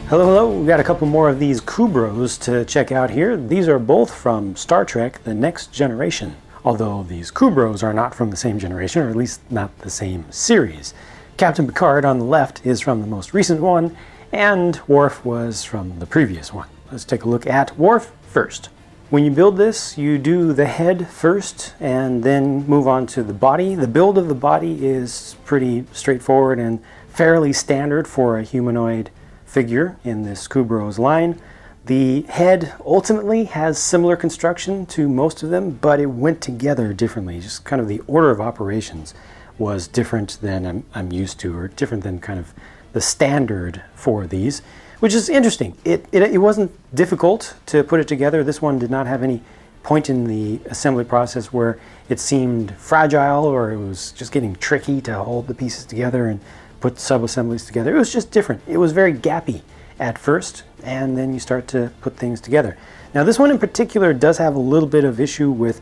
Hello, we've got a couple more of these Kubros to check out here. These are both from Star Trek: The Next Generation, although these Kubros are not from the same generation, or at least not the same series. Captain Picard on the left is from the most recent one, and Worf was from the previous one. Let's take a look at Worf first. When you build this, you do the head first and then move on to the body. The build of the body is pretty straightforward and fairly standard for a humanoid figure in this Kubros line. The head ultimately has similar construction to most of them, but it went together differently. Just kind of the order of operations was different than I'm used to, or different than kind of the standard for these, which is interesting. It wasn't difficult to put it together. This one did not have any point in the assembly process where it seemed fragile or it was just getting tricky to hold the pieces together and put sub-assemblies together. It was just different. It was very gappy at first, and then you start to put things together. Now this one in particular does have a little bit of issue with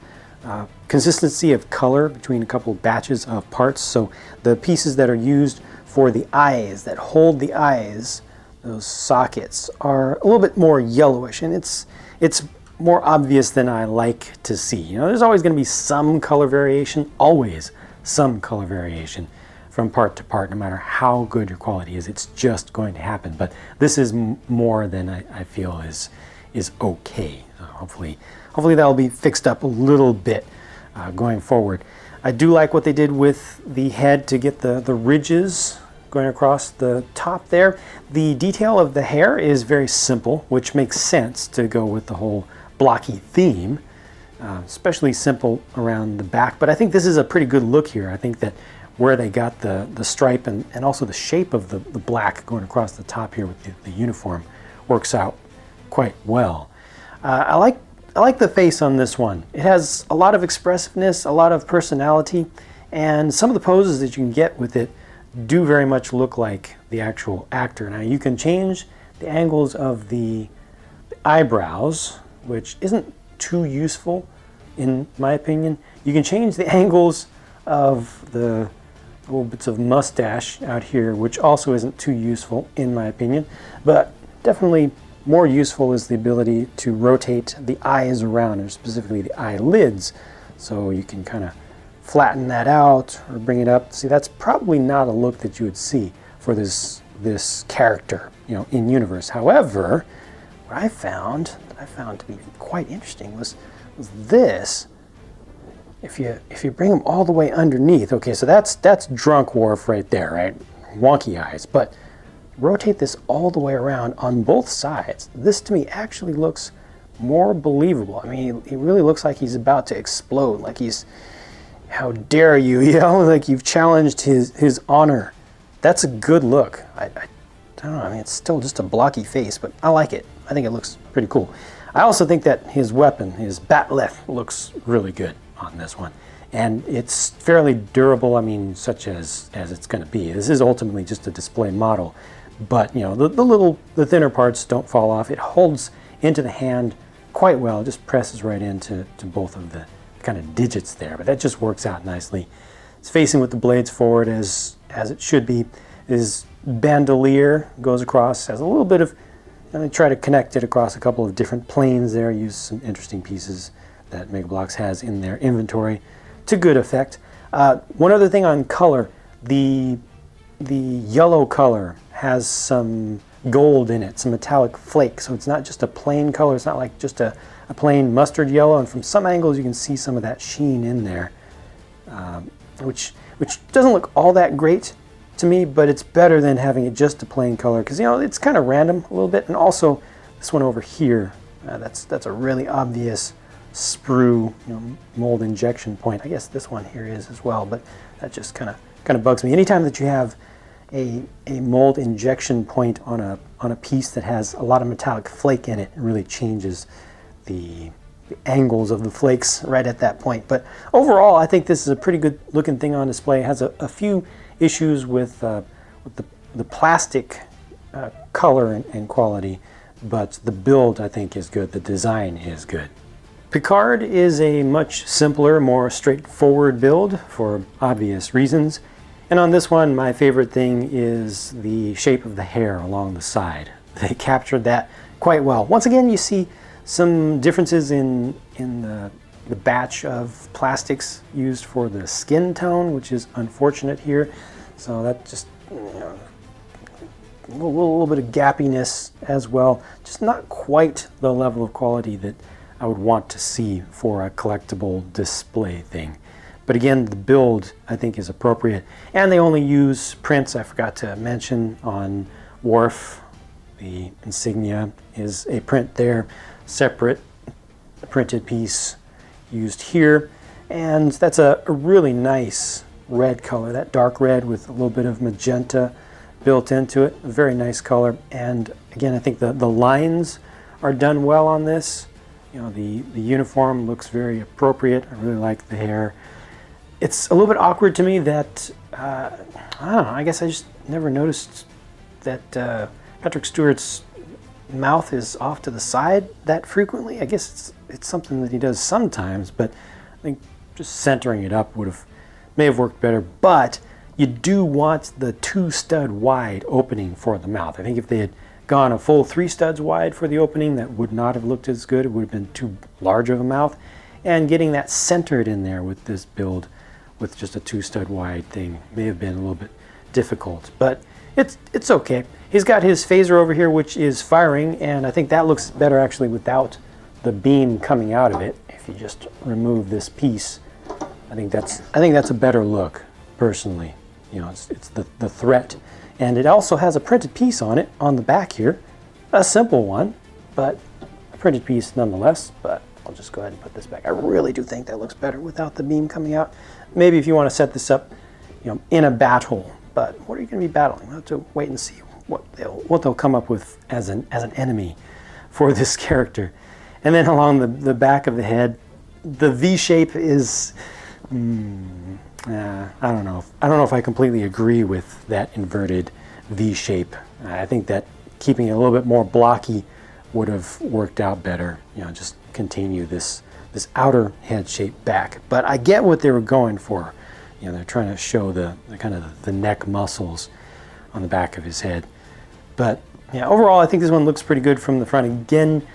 consistency of color between a couple batches of parts. So the pieces that are used for the eyes, that hold the eyes, those sockets, are a little bit more yellowish, and it's more obvious than I like to see. You know, there's always going to be some color variation, always some color variation from part to part, no matter how good your quality is. It's just going to happen. But this is more than I feel is okay. Hopefully that'll be fixed up a little bit going forward. I do like what they did with the head to get the ridges going across the top there. The detail of the hair is very simple, which makes sense to go with the whole blocky theme, especially simple around the back. But I think this is a pretty good look here. I think that where they got the stripe and also the shape of the black going across the top here with the uniform works out quite well. I like the face on this one. It has a lot of expressiveness, a lot of personality, and some of the poses that you can get with it do very much look like the actual actor. Now you can change the angles of the eyebrows, which isn't too useful in my opinion. You can change the angles of the little bits of mustache out here, which also isn't too useful in my opinion, but definitely more useful is the ability to rotate the eyes around, or specifically the eyelids, so you can kind of flatten that out or bring it up. See, that's probably not a look that you would see for this character, you know, in universe. However, what I found to be quite interesting was this. If you bring them all the way underneath, okay, so that's drunk Worf right there, right? Wonky eyes. But rotate this all the way around on both sides. This to me actually looks more believable. I mean, he really looks like he's about to explode, like he's, how dare you, you know, like you've challenged his honor. That's a good look. I don't know, I mean, it's still just a blocky face, but I like it. I think it looks pretty cool. I also think that his weapon, his bat'leth, looks really good on this one, and it's fairly durable. I mean, such as it's going to be. This is ultimately just a display model, but you know, the thinner parts don't fall off. It holds into the hand quite well. It just presses right into both of the kind of digits there, but that just works out nicely. It's facing with the blades forward as it should be. His bandolier goes across, has a little bit of, I try to connect it across a couple of different planes there, use some interesting pieces that Megablox has in their inventory to good effect. One other thing on color, the yellow color has some gold in it, some metallic flakes, so it's not just a plain color. It's not like just a plain mustard yellow, and from some angles you can see some of that sheen in there, which doesn't look all that great to me, but it's better than having it just a plain color, because you know, it's kind of random a little bit. And also this one over here, that's a really obvious sprue, you know, mold injection point. I guess this one here is as well, but that just kind of bugs me. Anytime that you have a mold injection point on a piece that has a lot of metallic flake in it, it really changes the angles of the flakes right at that point. But overall, I think this is a pretty good looking thing on display. It has a few issues with the plastic color and quality, but the build I think is good. The design is good. Picard is a much simpler, more straightforward build for obvious reasons. And on this one, my favorite thing is the shape of the hair along the side. they captured that quite well. Once again, you see some differences in the batch of plastics used for the skin tone, which is unfortunate here. So that just, you know, a little bit of gappiness as well. Just not quite the level of quality that I would want to see for a collectible display thing. But again, the build I think is appropriate. And they only use prints, I forgot to mention, on Worf. The insignia is a print there, separate printed piece used here. And that's a really nice red color, that dark red with a little bit of magenta built into it. A very nice color. And again, I think the lines are done well on this. You know, the uniform looks very appropriate. I really like the hair. It's a little bit awkward to me that, I don't know, I guess I just never noticed that Patrick Stewart's mouth is off to the side that frequently. I guess it's something that he does sometimes, but I think just centering it up may have worked better. But you do want the 2 stud wide opening for the mouth. I think if they had gone a full 3 studs wide for the opening, that would not have looked as good. It would have been too large of a mouth. And getting that centered in there with this build with just a 2 stud wide thing may have been a little bit difficult, but it's okay. He's got his phaser over here, which is firing, and I think that looks better actually without the beam coming out of it. If you just remove this piece, I think that's a better look, personally. You know, it's the threat, and it also has a printed piece on it on the back here, a simple one, but a printed piece nonetheless. But I'll just go ahead and put this back. I really do think that looks better without the beam coming out. Maybe if you want to set this up, you know, in a battle, but what are you going to be battling? We'll have to wait and see what they'll come up with as an enemy for this character. And then along the back of the head, the V shape is, I don't know if I completely agree with that inverted V shape. I think that keeping it a little bit more blocky would have worked out better. You know, just continue this outer head shape back. But I get what they were going for. You know, they're trying to show the kind of the neck muscles on the back of his head. But yeah, overall, I think this one looks pretty good from the front. Again,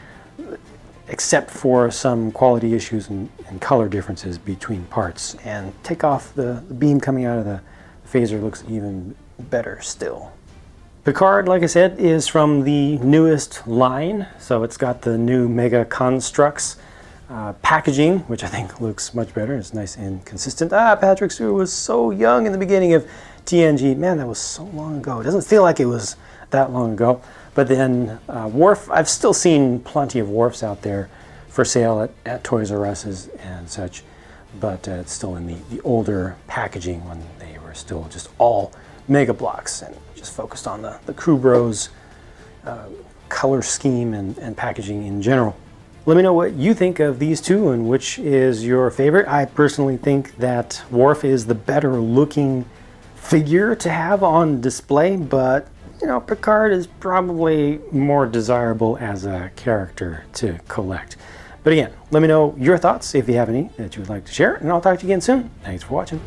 except for some quality issues and color differences between parts. And take off the beam coming out of the phaser looks even better still. Picard, like I said, is from the newest line. So it's got the new Mega Construx packaging, which I think looks much better. It's nice and consistent. Patrick Stewart was so young in the beginning of TNG. Man, that was so long ago. It doesn't feel like it was that long ago. But then Worf, I've still seen plenty of Worfs out there for sale at Toys R Us's and such, but it's still in the older packaging when they were still just all Mega Blocks and just focused on the Kubros color scheme and packaging in general. Let me know what you think of these two and which is your favorite. I personally think that Worf is the better looking figure to have on display, but you know, Picard is probably more desirable as a character to collect. But again, let me know your thoughts if you have any that you would like to share, and I'll talk to you again soon. Thanks for watching.